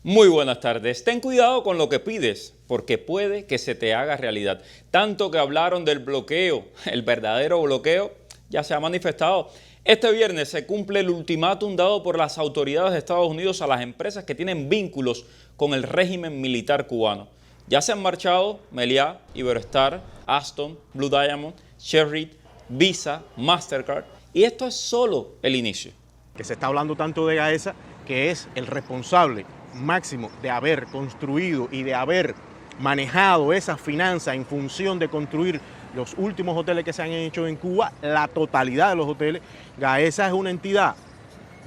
Muy buenas tardes. Ten cuidado con lo que pides, porque puede que se te haga realidad. Tanto que hablaron del bloqueo, el verdadero bloqueo ya se ha manifestado. Este viernes se cumple el ultimátum dado por las autoridades de Estados Unidos a las empresas que tienen vínculos con el régimen militar cubano. Ya se han marchado Meliá, Iberostar, Aston, Blue Diamond, Sherrit, Visa, Mastercard, y esto es solo el inicio. Que se está hablando tanto de Gaesa, que es el responsable máximo de haber construido y de haber manejado esas finanzas en función de construir los últimos hoteles que se han hecho en Cuba, la totalidad de los hoteles. Gaesa es una entidad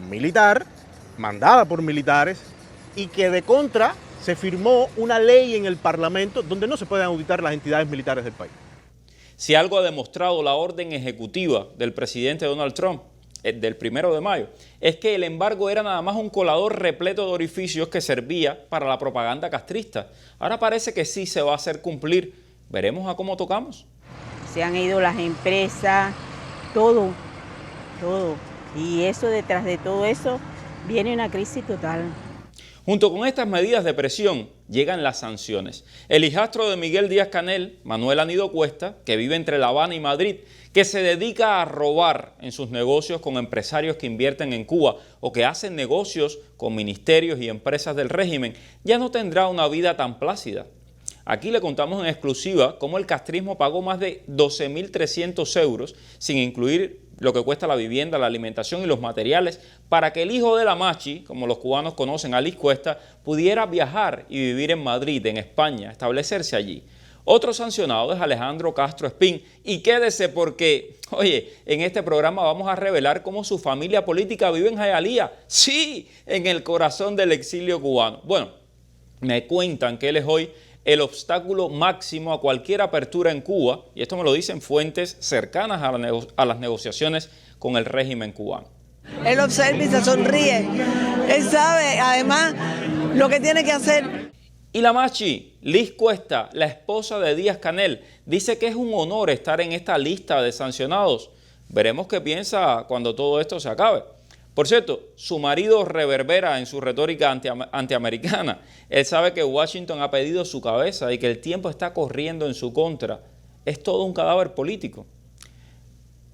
militar, mandada por militares, y que de contra se firmó una ley en el Parlamento donde no se pueden auditar las entidades militares del país. Si algo ha demostrado la orden ejecutiva del presidente Donald Trump, del 1 de mayo, es que el embargo era nada más un colador repleto de orificios que servía para la propaganda castrista. Ahora parece que sí se va a hacer cumplir. Veremos a cómo tocamos. Se han ido las empresas, todo. Y eso, detrás de todo eso, viene una crisis total. Junto con estas medidas de presión llegan las sanciones. El hijastro de Miguel Díaz-Canel, Manuel Anido Cuesta, que vive entre La Habana y Madrid, que se dedica a robar en sus negocios con empresarios que invierten en Cuba o que hacen negocios con ministerios y empresas del régimen, ya no tendrá una vida tan plácida. Aquí le contamos en exclusiva cómo el castrismo pagó más de 12.300 euros, sin incluir lo que cuesta la vivienda, la alimentación y los materiales, para que el hijo de la Machi, como los cubanos conocen a Liz Cuesta, pudiera viajar y vivir en Madrid, en España, establecerse allí. Otro sancionado es Alejandro Castro Espín. Y quédese porque, oye, en este programa vamos a revelar cómo su familia política vive en Hialeah. Sí, en el corazón del exilio cubano. Bueno, me cuentan que él es hoy el obstáculo máximo a cualquier apertura en Cuba, y esto me lo dicen fuentes cercanas a las negociaciones con el régimen cubano. Él observa y se sonríe. Él sabe, además, lo que tiene que hacer. Y la Machi, Liz Cuesta, la esposa de Díaz-Canel, dice que es un honor estar en esta lista de sancionados. Veremos qué piensa cuando todo esto se acabe. Por cierto, su marido reverbera en su retórica antiamericana. Él sabe que Washington ha pedido su cabeza y que el tiempo está corriendo en su contra. Es todo un cadáver político.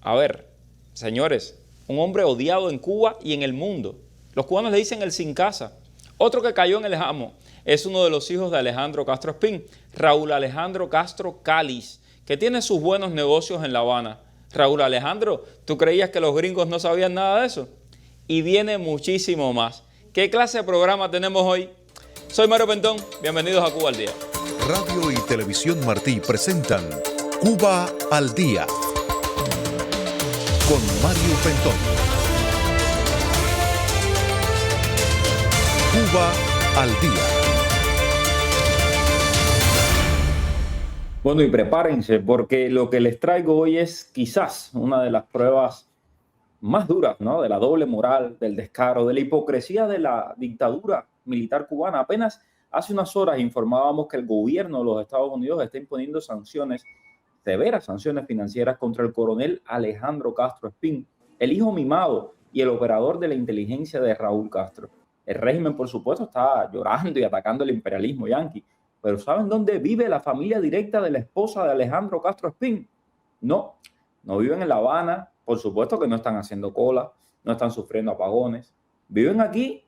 A ver, señores, un hombre odiado en Cuba y en el mundo. Los cubanos le dicen el sin casa. Otro que cayó en el jamo es uno de los hijos de Alejandro Castro Espín, Raúl Alejandro Castro Cáliz, que tiene sus buenos negocios en La Habana. Raúl Alejandro, ¿tú creías que los gringos no sabían nada de eso? Y viene muchísimo más. ¿Qué clase de programa tenemos hoy? Soy Mario Pentón, bienvenidos a Cuba al Día. Radio y Televisión Martí presentan Cuba al Día con Mario Pentón. Cuba al Día. Bueno, y prepárense porque lo que les traigo hoy es quizás una de las pruebas más duras, ¿no?, de la doble moral, del descaro, de la hipocresía de la dictadura militar cubana. Apenas hace unas horas informábamos que el gobierno de los Estados Unidos está imponiendo sanciones, severas sanciones financieras contra el coronel Alejandro Castro Espín, el hijo mimado y el operador de la inteligencia de Raúl Castro. El régimen, por supuesto, está llorando y atacando el imperialismo yanqui, pero ¿saben dónde vive la familia directa de la esposa de Alejandro Castro Espín? No viven en La Habana. Por supuesto que no están haciendo cola, no están sufriendo apagones. Viven aquí,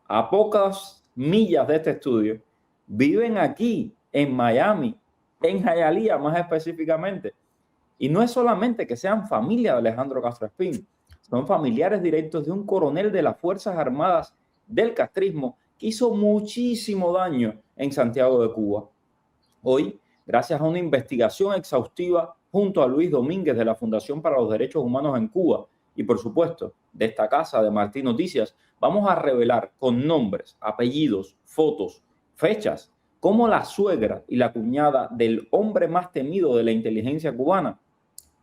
a pocas millas de este estudio. Viven aquí, en Miami, en Hialeah más específicamente. Y no es solamente que sean familia de Alejandro Castro Espín, son familiares directos de un coronel de las Fuerzas Armadas del castrismo que hizo muchísimo daño en Santiago de Cuba. Hoy, gracias a una investigación exhaustiva junto a Luis Domínguez de la Fundación para los Derechos Humanos en Cuba y, por supuesto, de esta casa de Martí Noticias, vamos a revelar con nombres, apellidos, fotos, fechas, cómo la suegra y la cuñada del hombre más temido de la inteligencia cubana,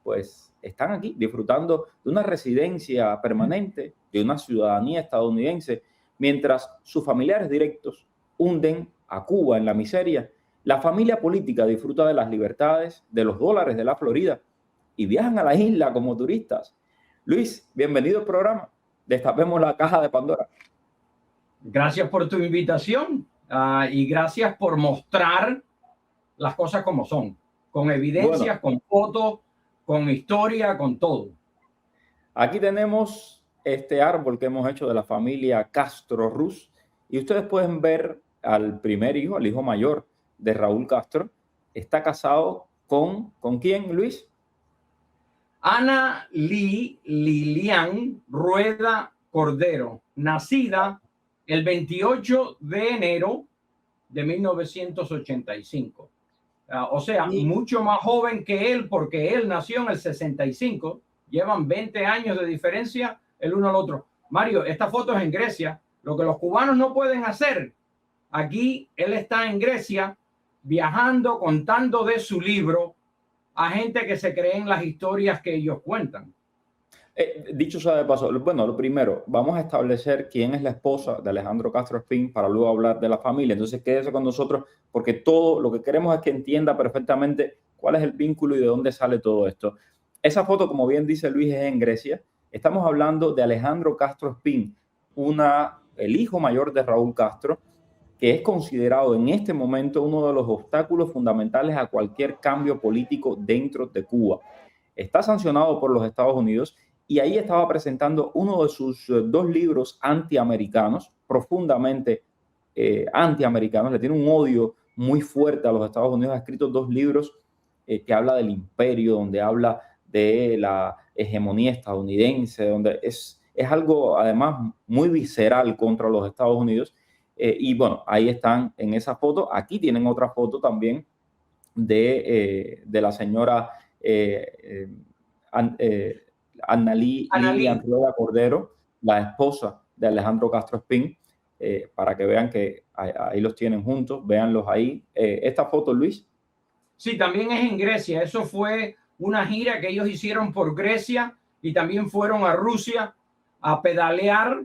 pues están aquí disfrutando de una residencia permanente, de una ciudadanía estadounidense, mientras sus familiares directos hunden a Cuba en la miseria. La familia política disfruta de las libertades, de los dólares de la Florida y viajan a la isla como turistas. Luis, bienvenido al programa. Destapemos la caja de Pandora. Gracias por tu invitación y gracias por mostrar las cosas como son, con evidencias, con fotos, con historia, con todo. Aquí tenemos este árbol que hemos hecho de la familia Castro Ruz y ustedes pueden ver al primer hijo, al hijo mayor de Raúl Castro. Está casado ¿con quién, Luis? Ana Lilian Rueda Cordero, nacida el 28 de enero de 1985. O sea, mucho más joven que él, porque él nació en el 65. Llevan 20 años de diferencia el uno al otro. Mario, esta foto es en Grecia. Lo que los cubanos no pueden hacer. Aquí él está en Grecia viajando, contando de su libro a gente que se cree en las historias que ellos cuentan. Dicho sea de paso, bueno, lo primero, vamos a establecer quién es la esposa de Alejandro Castro Espín para luego hablar de la familia. Entonces, quédese con nosotros porque todo lo que queremos es que entienda perfectamente cuál es el vínculo y de dónde sale todo esto. Esa foto, como bien dice Luis, es en Grecia. Estamos hablando de Alejandro Castro Espín, el hijo mayor de Raúl Castro, que es considerado en este momento uno de los obstáculos fundamentales a cualquier cambio político dentro de Cuba. Está sancionado por los Estados Unidos y ahí estaba presentando uno de sus dos libros antiamericanos, profundamente antiamericanos. Le tiene un odio muy fuerte a los Estados Unidos. Ha escrito dos libros que habla del imperio, donde habla de la hegemonía estadounidense, donde es algo además muy visceral contra los Estados Unidos. Y bueno, ahí están en esa foto. Aquí tienen otra foto también de la señora Annalí Rueda Cordero, la esposa de Alejandro Castro Espín, para que vean que ahí los tienen juntos, véanlos ahí. Esta foto, Luis. Sí, también es en Grecia. Eso fue una gira que ellos hicieron por Grecia y también fueron a Rusia a pedalear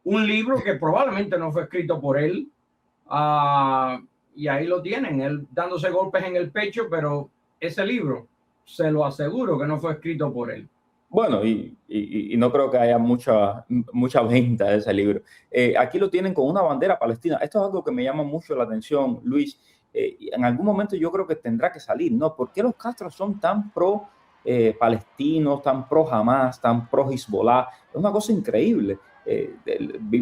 un libro que probablemente no fue escrito por él. Y ahí lo tienen, él dándose golpes en el pecho, pero ese libro, se lo aseguro que no fue escrito por él. Bueno, y no creo que haya mucha venta de ese libro. Aquí lo tienen con una bandera palestina. Esto es algo que me llama mucho la atención, Luis. En algún momento yo creo que tendrá que salir, ¿no? ¿Por qué los Castro son tan pro palestinos, tan pro Hamas, tan pro Hezbollah? Es una cosa increíble.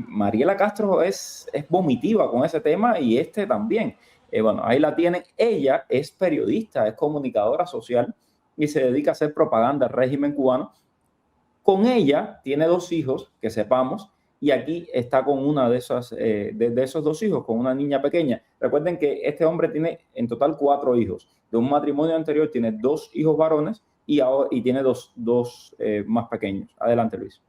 Mariela Castro es vomitiva con ese tema y este también. Bueno, ahí la tienen. Ella es periodista, es comunicadora social y se dedica a hacer propaganda al régimen cubano. Con ella tiene dos hijos, que sepamos, y aquí está con una de esas, de esos dos hijos, con una niña pequeña. Recuerden que este hombre tiene en total 4 hijos. De un matrimonio anterior tiene 2 hijos varones y tiene dos más pequeños. Adelante, Luis.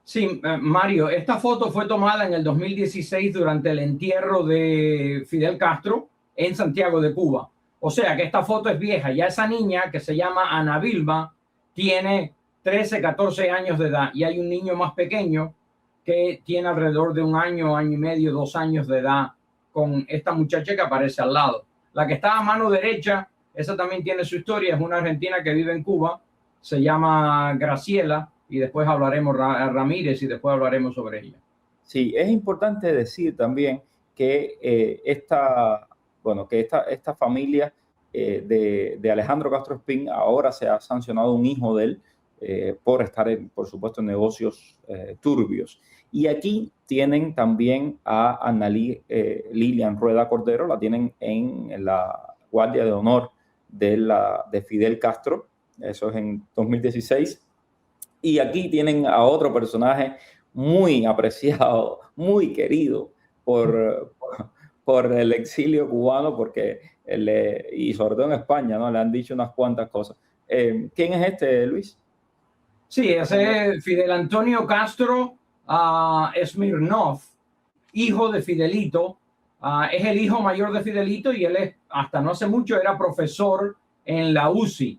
Sí, Mario, esta foto fue tomada en el 2016 durante el entierro de Fidel Castro en Santiago de Cuba. O sea que esta foto es vieja. Ya esa niña, que se llama Ana Vilma, tiene 13, 14 años de edad. Y hay un niño más pequeño que tiene alrededor de 1 año, año y medio, 2 años de edad, con esta muchacha que aparece al lado. La que está a mano derecha, esa también tiene su historia. Es una argentina que vive en Cuba. Se llama Graciela. Y después hablaremos Ramírez y después hablaremos sobre ella. Sí, es importante decir también que esta familia de Alejandro Castro Espín ahora se ha sancionado un hijo de él por estar, por supuesto, en negocios turbios. Y aquí tienen también a Annalí Lilian Rueda Cordero, la tienen en la Guardia de Honor de Fidel Castro, eso es en 2016. Y aquí tienen a otro personaje muy apreciado, muy querido por el exilio cubano, porque y sobre todo en España, ¿no? Le han dicho unas cuantas cosas. ¿Quién es este, Luis? Sí, ese es Fidel Antonio Castro Smirnov, hijo de Fidelito. Es el hijo mayor de Fidelito y él hasta no hace mucho era profesor en la UCI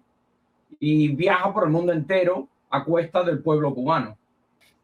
y viaja por el mundo entero a cuesta del pueblo cubano.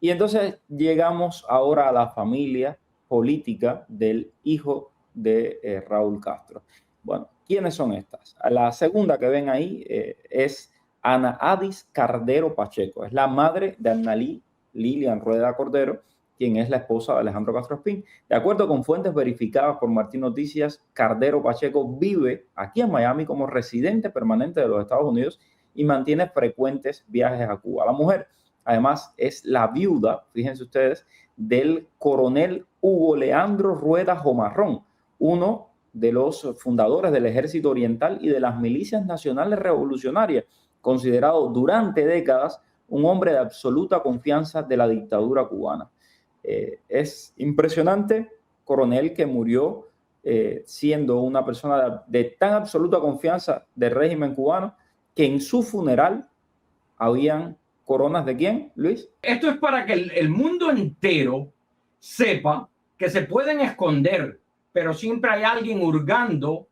Y entonces llegamos ahora a la familia política del hijo de Raúl Castro. Bueno, ¿quiénes son estas? La segunda que ven ahí es Ana Adis Cardero Pacheco. Es la madre de Annalí Lilian Rueda Cordero quien es la esposa de Alejandro Castro Espín. De acuerdo con fuentes verificadas por Martín Noticias, Cardero Pacheco vive aquí en Miami como residente permanente de los Estados Unidos y mantiene frecuentes viajes a Cuba. La mujer, además, es la viuda, fíjense ustedes, del coronel Hugo Leandro Rueda Jomarrón, uno de los fundadores del Ejército Oriental y de las Milicias Nacionales Revolucionarias, considerado durante décadas un hombre de absoluta confianza de la dictadura cubana. Es impresionante, coronel, que murió siendo una persona de tan absoluta confianza del régimen cubano, que en su funeral habían coronas ¿de quién, Luis? Esto es para que el mundo entero sepa que se pueden esconder, pero siempre hay alguien hurgando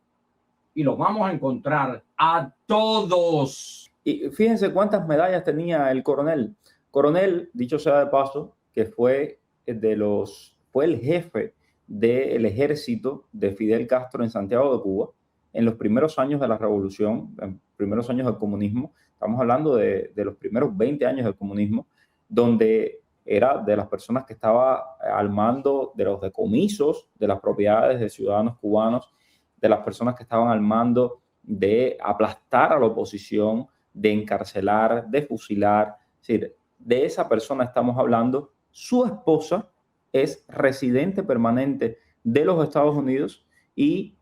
y los vamos a encontrar a todos. Y fíjense cuántas medallas tenía el coronel. Coronel, dicho sea de paso, que fue el jefe del ejército de Fidel Castro en Santiago de Cuba en los primeros años de la revolución, en primeros años del comunismo. Estamos hablando de los primeros 20 años del comunismo, donde era de las personas que estaba al mando de los decomisos de las propiedades de ciudadanos cubanos, de las personas que estaban al mando de aplastar a la oposición, de encarcelar, de fusilar. Es decir, de esa persona estamos hablando. Su esposa es residente permanente de los Estados Unidos y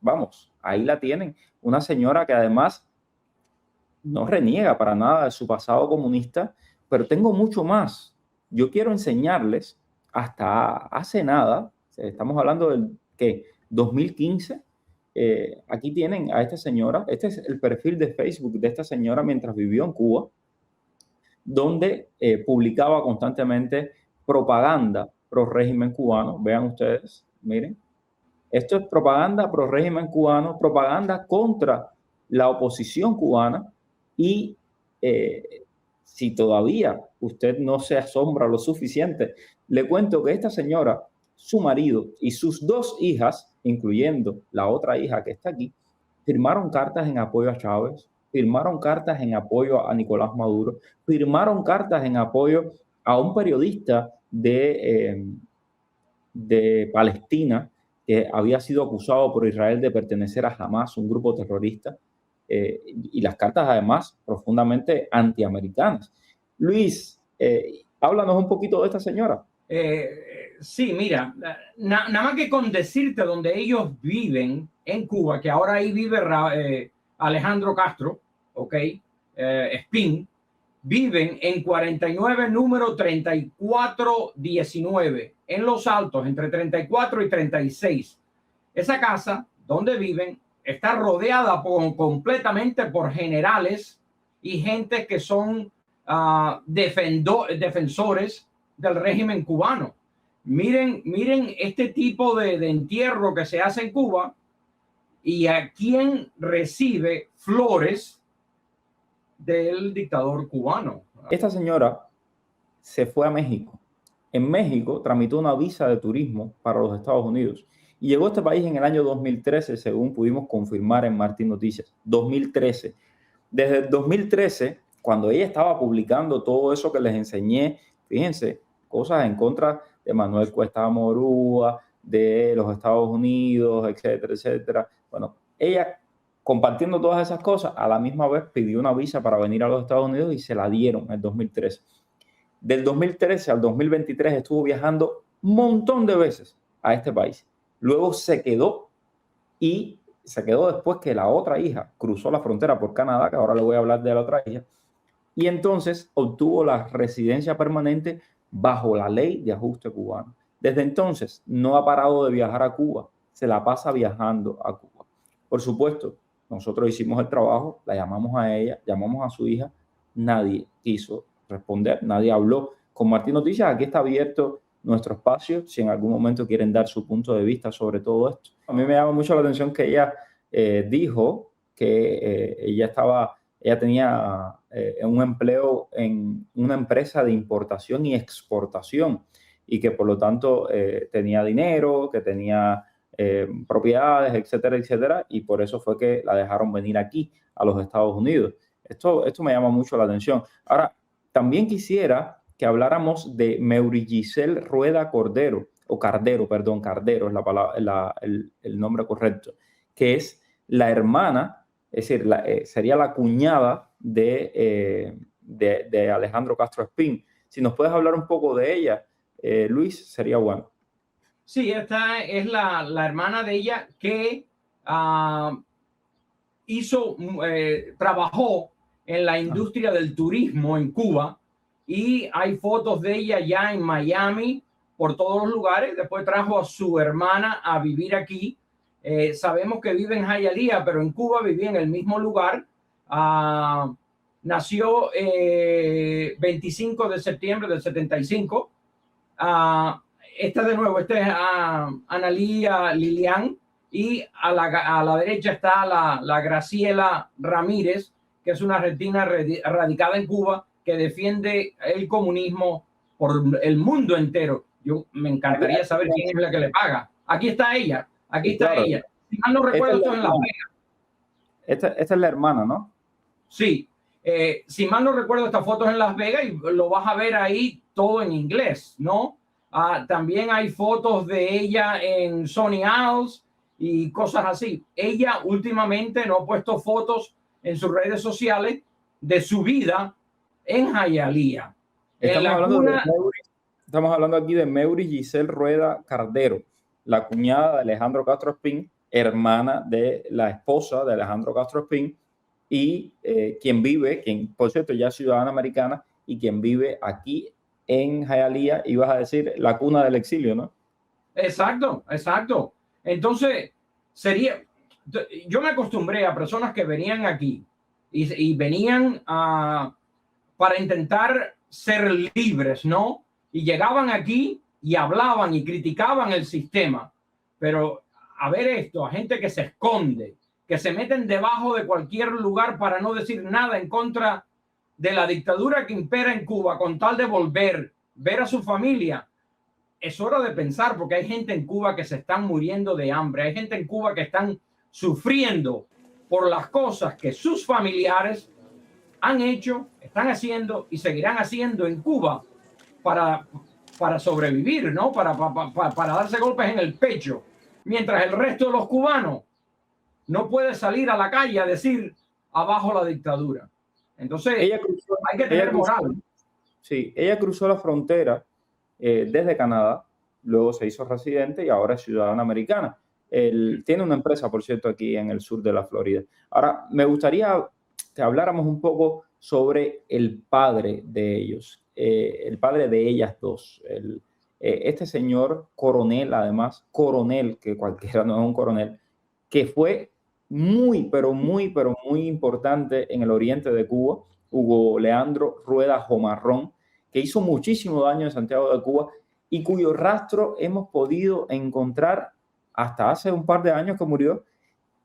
vamos, ahí la tienen. Una señora que además no reniega para nada de su pasado comunista, pero tengo mucho más. Yo quiero enseñarles, hasta hace nada, estamos hablando del ¿qué? 2015, aquí tienen a esta señora. Este es el perfil de Facebook de esta señora mientras vivió en Cuba, donde publicaba constantemente propaganda pro régimen cubano. Vean ustedes, miren. Esto es propaganda pro régimen cubano, propaganda contra la oposición cubana. Y si todavía usted no se asombra lo suficiente, le cuento que esta señora, su marido y sus dos hijas, incluyendo la otra hija que está aquí, firmaron cartas en apoyo a Chávez, firmaron cartas en apoyo a Nicolás Maduro, firmaron cartas en apoyo a un periodista de Palestina que había sido acusado por Israel de pertenecer a Hamas, un grupo terrorista, y las cartas además profundamente antiamericanas. Luis, háblanos un poquito de esta señora. Sí, mira, nada más que con decirte donde ellos viven en Cuba, que ahora ahí vive Alejandro Castro, ok, Espín, viven en 49 número 3419, en Los Altos, entre 34 y 36. Esa casa donde viven está rodeada completamente por generales y gente que son defensores del régimen cubano. Miren este tipo de entierro que se hace en Cuba y a quién recibe flores del dictador cubano. Esta señora se fue a México. En México tramitó una visa de turismo para los Estados Unidos y llegó a este país en el año 2013, según pudimos confirmar en Martín Noticias. 2013. Desde el 2013, cuando ella estaba publicando todo eso que les enseñé, fíjense, cosas en contra de Manuel Cuesta Morúa, de los Estados Unidos, etcétera, etcétera. Bueno, ella, compartiendo todas esas cosas, a la misma vez pidió una visa para venir a los Estados Unidos y se la dieron en el 2013. Del 2013 al 2023 estuvo viajando un montón de veces a este país. Luego se quedó después que la otra hija cruzó la frontera por Canadá, que ahora le voy a hablar de la otra hija, y entonces obtuvo la residencia permanente bajo la ley de ajuste cubano. Desde entonces no ha parado de viajar a Cuba, se la pasa viajando a Cuba. Por supuesto, nosotros hicimos el trabajo, la llamamos a ella, llamamos a su hija, nadie quiso responder, nadie habló con Martín Noticias. Aquí está abierto nuestro espacio, si en algún momento quieren dar su punto de vista sobre todo esto. A mí me llama mucho la atención que ella dijo que ella tenía un empleo en una empresa de importación y exportación y que por lo tanto tenía dinero, que tenía propiedades, etcétera, etcétera, y por eso fue que la dejaron venir aquí a los Estados Unidos. Esto me llama mucho la atención. Ahora, también quisiera que habláramos de Meury Giselle Rueda Cordero, o Cardero, perdón, Cardero es la palabra, el nombre correcto, que es la hermana, es decir, sería la cuñada de Alejandro Castro Espín. Si nos puedes hablar un poco de ella, Luis, sería bueno. Sí, esta es la hermana de ella que trabajó en la industria del turismo en Cuba, y hay fotos de ella ya en Miami, por todos los lugares. Después trajo a su hermana a vivir aquí. Sabemos que vive en Hialeah, pero en Cuba vivía en el mismo lugar. Nació 25 de septiembre del 75. Esta de nuevo, esta es Analía Lilian, y a la derecha está la Graciela Ramírez, que es una argentina radicada en Cuba que defiende el comunismo por el mundo entero. Yo me encantaría saber quién es la que le paga. Aquí está ella, ella. Si mal no recuerdo, esto es en Las Vegas. Esta es la hermana, ¿no? Sí. Si mal no recuerdo, esta foto es en Las Vegas, y lo vas a ver ahí todo en inglés, ¿no? También hay fotos de ella en Sony Isles y cosas así. Ella últimamente no ha puesto fotos en sus redes sociales de su vida en Hialeah. Estamos hablando aquí de Meury Giselle Rueda Cardero, la cuñada de Alejandro Castro Espín, hermana de la esposa de Alejandro Castro Espín, y quien por cierto ya es ciudadana americana, y quien vive aquí en Hialeah, ibas a decir la cuna del exilio, ¿no? Exacto. Entonces, yo me acostumbré a personas que venían aquí y venían para intentar ser libres, ¿no? Y llegaban aquí y hablaban y criticaban el sistema. Pero a ver esto, a gente que se esconde, que se meten debajo de cualquier lugar para no decir nada en contra de la dictadura que impera en Cuba, con tal de ver a su familia. Es hora de pensar, porque hay gente en Cuba que se están muriendo de hambre, hay gente en Cuba que están sufriendo por las cosas que sus familiares han hecho, están haciendo y seguirán haciendo en Cuba para sobrevivir, ¿no? Para darse golpes en el pecho, mientras el resto de los cubanos no puede salir a la calle a decir abajo la dictadura. Entonces, hay que tener moral. Sí, ella cruzó la frontera desde Canadá, luego se hizo residente y ahora es ciudadana americana. Él tiene una empresa, por cierto, aquí en el sur de la Florida. Ahora, me gustaría que habláramos un poco sobre el padre de ellos, el padre de ellas dos. Este señor coronel, además, coronel, que cualquiera no es un coronel, que fue muy importante en el oriente de Cuba, Hugo Leandro Rueda Jomarrón, que hizo muchísimo daño en Santiago de Cuba y cuyo rastro hemos podido encontrar hasta hace un par de años que murió,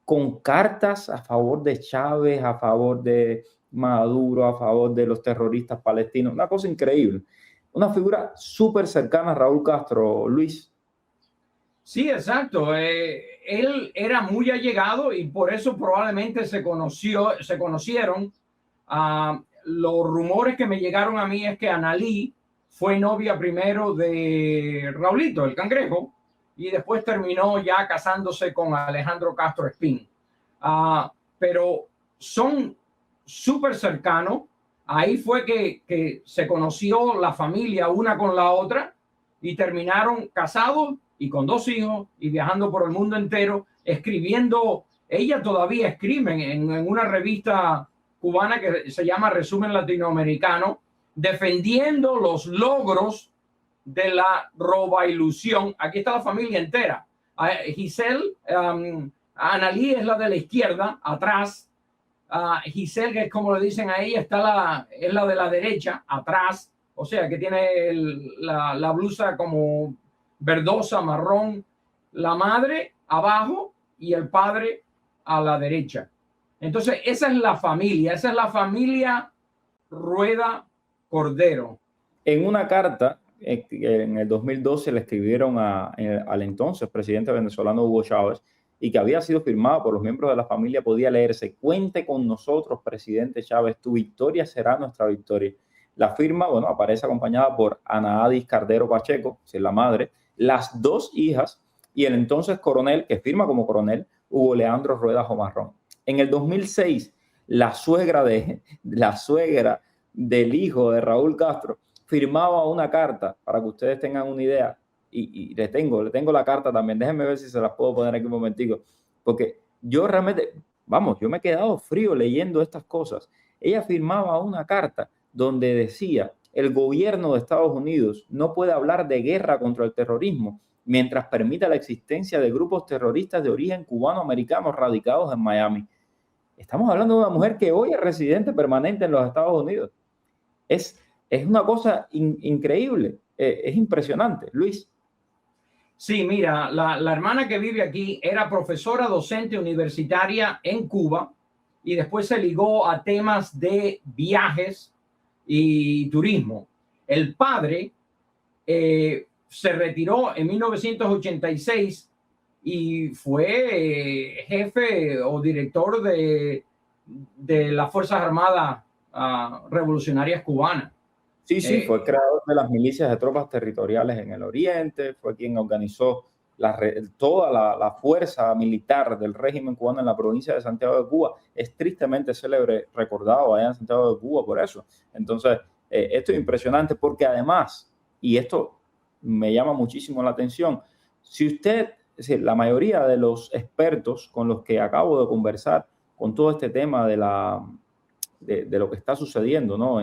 con cartas a favor de Chávez, a favor de Maduro, a favor de los terroristas palestinos. Una cosa increíble. Una figura súper cercana a Raúl Castro, Luis. Sí, exacto. Él era muy allegado y por eso probablemente se conocieron. Los rumores que me llegaron a mí es que Analí fue novia primero de Raulito, el Cangrejo, y después terminó ya casándose con Alejandro Castro Espín. Pero son súper cercanos. Ahí fue que se conoció la familia una con la otra y terminaron casados y con 2 hijos y viajando por el mundo entero, escribiendo. Ella todavía escribe en una revista cubana que se llama Resumen Latinoamericano, defendiendo los logros de la robailusión. Aquí está la familia entera. Giselle, Analí es la de la izquierda, atrás. Giselle, que es como le dicen a ella, es la de la derecha, atrás. O sea, que tiene la blusa como verdosa, marrón. La madre abajo y el padre a la derecha. Entonces, esa es la familia Rueda Cordero. En una carta en el 2012 le escribieron al entonces presidente venezolano Hugo Chávez, y que había sido firmada por los miembros de la familia, podía leerse: cuente con nosotros, presidente Chávez, tu victoria será nuestra victoria. La firma, bueno, aparece acompañada por Ana Adis Cardero Pacheco, que es la madre, las 2 hijas y el entonces coronel, que firma como coronel, Hugo Leandro Rueda Jomarrón. En el 2006, la suegra del hijo de Raúl Castro firmaba una carta, para que ustedes tengan una idea, y le tengo la carta también, déjenme ver si se las puedo poner aquí un momentico, porque yo realmente, vamos, yo me he quedado frío leyendo estas cosas. Ella firmaba una carta donde decía: el gobierno de Estados Unidos no puede hablar de guerra contra el terrorismo mientras permita la existencia de grupos terroristas de origen cubano-americano radicados en Miami. Estamos hablando de una mujer que hoy es residente permanente en los Estados Unidos. Es una cosa increíble, es impresionante. Luis. Sí, mira, la hermana que vive aquí era profesora docente universitaria en Cuba y después se ligó a temas de viajes y turismo. El padre se retiró en 1986 y fue jefe o director de las Fuerzas Armadas Revolucionarias Cubanas. Sí, fue creador de las milicias de tropas territoriales en el Oriente, fue quien organizó toda la fuerza militar del régimen cubano en la provincia de Santiago de Cuba. Es tristemente célebre, recordado allá en Santiago de Cuba por eso. Entonces, esto es impresionante porque además, y esto me llama muchísimo la atención, la mayoría de los expertos con los que acabo de conversar con todo este tema de lo que está sucediendo, ¿no?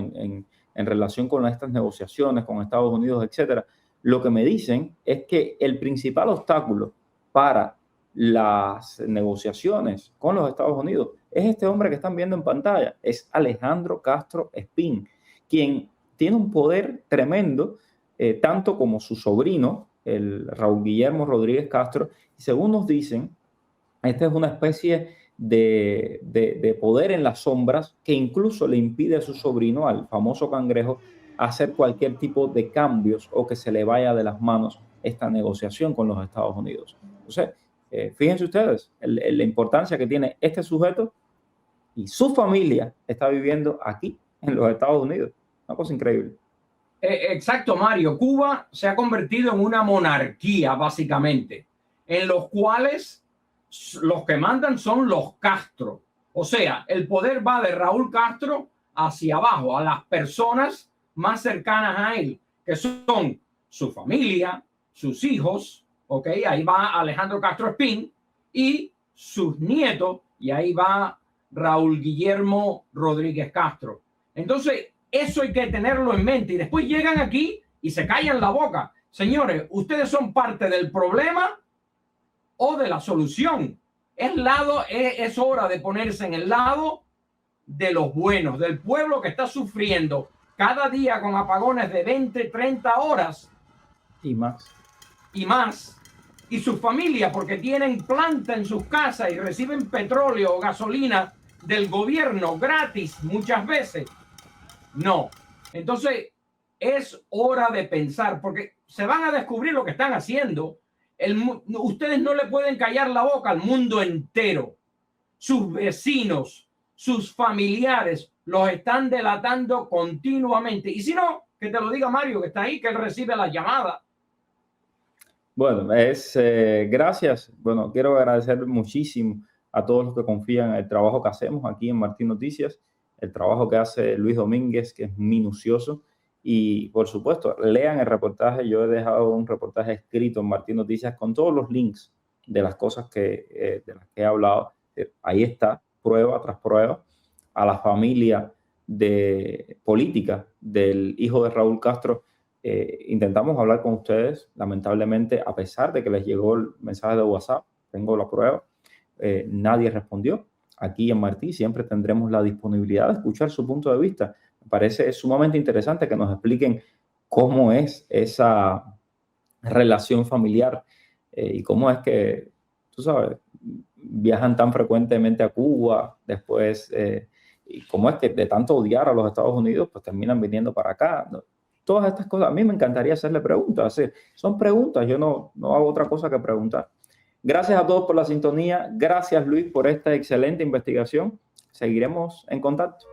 en relación con estas negociaciones con Estados Unidos, etcétera, lo que me dicen es que el principal obstáculo para las negociaciones con los Estados Unidos es este hombre que están viendo en pantalla, es Alejandro Castro Espín, quien tiene un poder tremendo, tanto como su sobrino, el Raúl Guillermo Rodríguez Castro, y según nos dicen, esta es una especie de poder en las sombras que incluso le impide a su sobrino, al famoso Cangrejo, hacer cualquier tipo de cambios o que se le vaya de las manos esta negociación con los Estados Unidos. Entonces, fíjense ustedes la importancia que tiene este sujeto y su familia está viviendo aquí en los Estados Unidos. Una cosa increíble. Exacto, Mario. Cuba se ha convertido en una monarquía, básicamente, en los cuales los que mandan son los Castro. O sea, el poder va de Raúl Castro hacia abajo, a las personas más cercanas a él, que son su familia, sus hijos, ¿ok? Ahí va Alejandro Castro Espín, y sus nietos, y ahí va Raúl Guillermo Rodríguez Castro. Entonces, eso hay que tenerlo en mente. Y después llegan aquí y se callan la boca. Señores, ustedes son parte del problema o de la solución. Es hora de ponerse en el lado de los buenos, del pueblo que está sufriendo cada día con apagones de 20, 30 horas. Y más. Y sus familias, porque tienen planta en sus casas y reciben petróleo o gasolina del gobierno gratis muchas veces. No. Entonces, es hora de pensar, porque se van a descubrir lo que están haciendo. Ustedes no le pueden callar la boca al mundo entero. Sus vecinos, sus familiares los están delatando continuamente. Y si no, que te lo diga Mario, que está ahí, que él recibe la llamada. Bueno, gracias. Bueno, quiero agradecer muchísimo a todos los que confían en el trabajo que hacemos aquí en Martín Noticias, el trabajo que hace Luis Domínguez, que es minucioso. Y, por supuesto, lean el reportaje. Yo he dejado un reportaje escrito en Martín Noticias con todos los links de las cosas de las que he hablado. Ahí está, prueba tras prueba. A la familia política del hijo de Raúl Castro, intentamos hablar con ustedes. Lamentablemente, a pesar de que les llegó el mensaje de WhatsApp, tengo la prueba, nadie respondió. Aquí en Martí siempre tendremos la disponibilidad de escuchar su punto de vista. Me parece sumamente interesante que nos expliquen cómo es esa relación familiar y cómo es que, tú sabes, viajan tan frecuentemente a Cuba, después, y cómo es que de tanto odiar a los Estados Unidos, pues terminan viniendo para acá. ¿No? Todas estas cosas, a mí me encantaría hacerle preguntas. Son preguntas, yo no hago otra cosa que preguntar. Gracias a todos por la sintonía. Gracias, Luis, por esta excelente investigación. Seguiremos en contacto.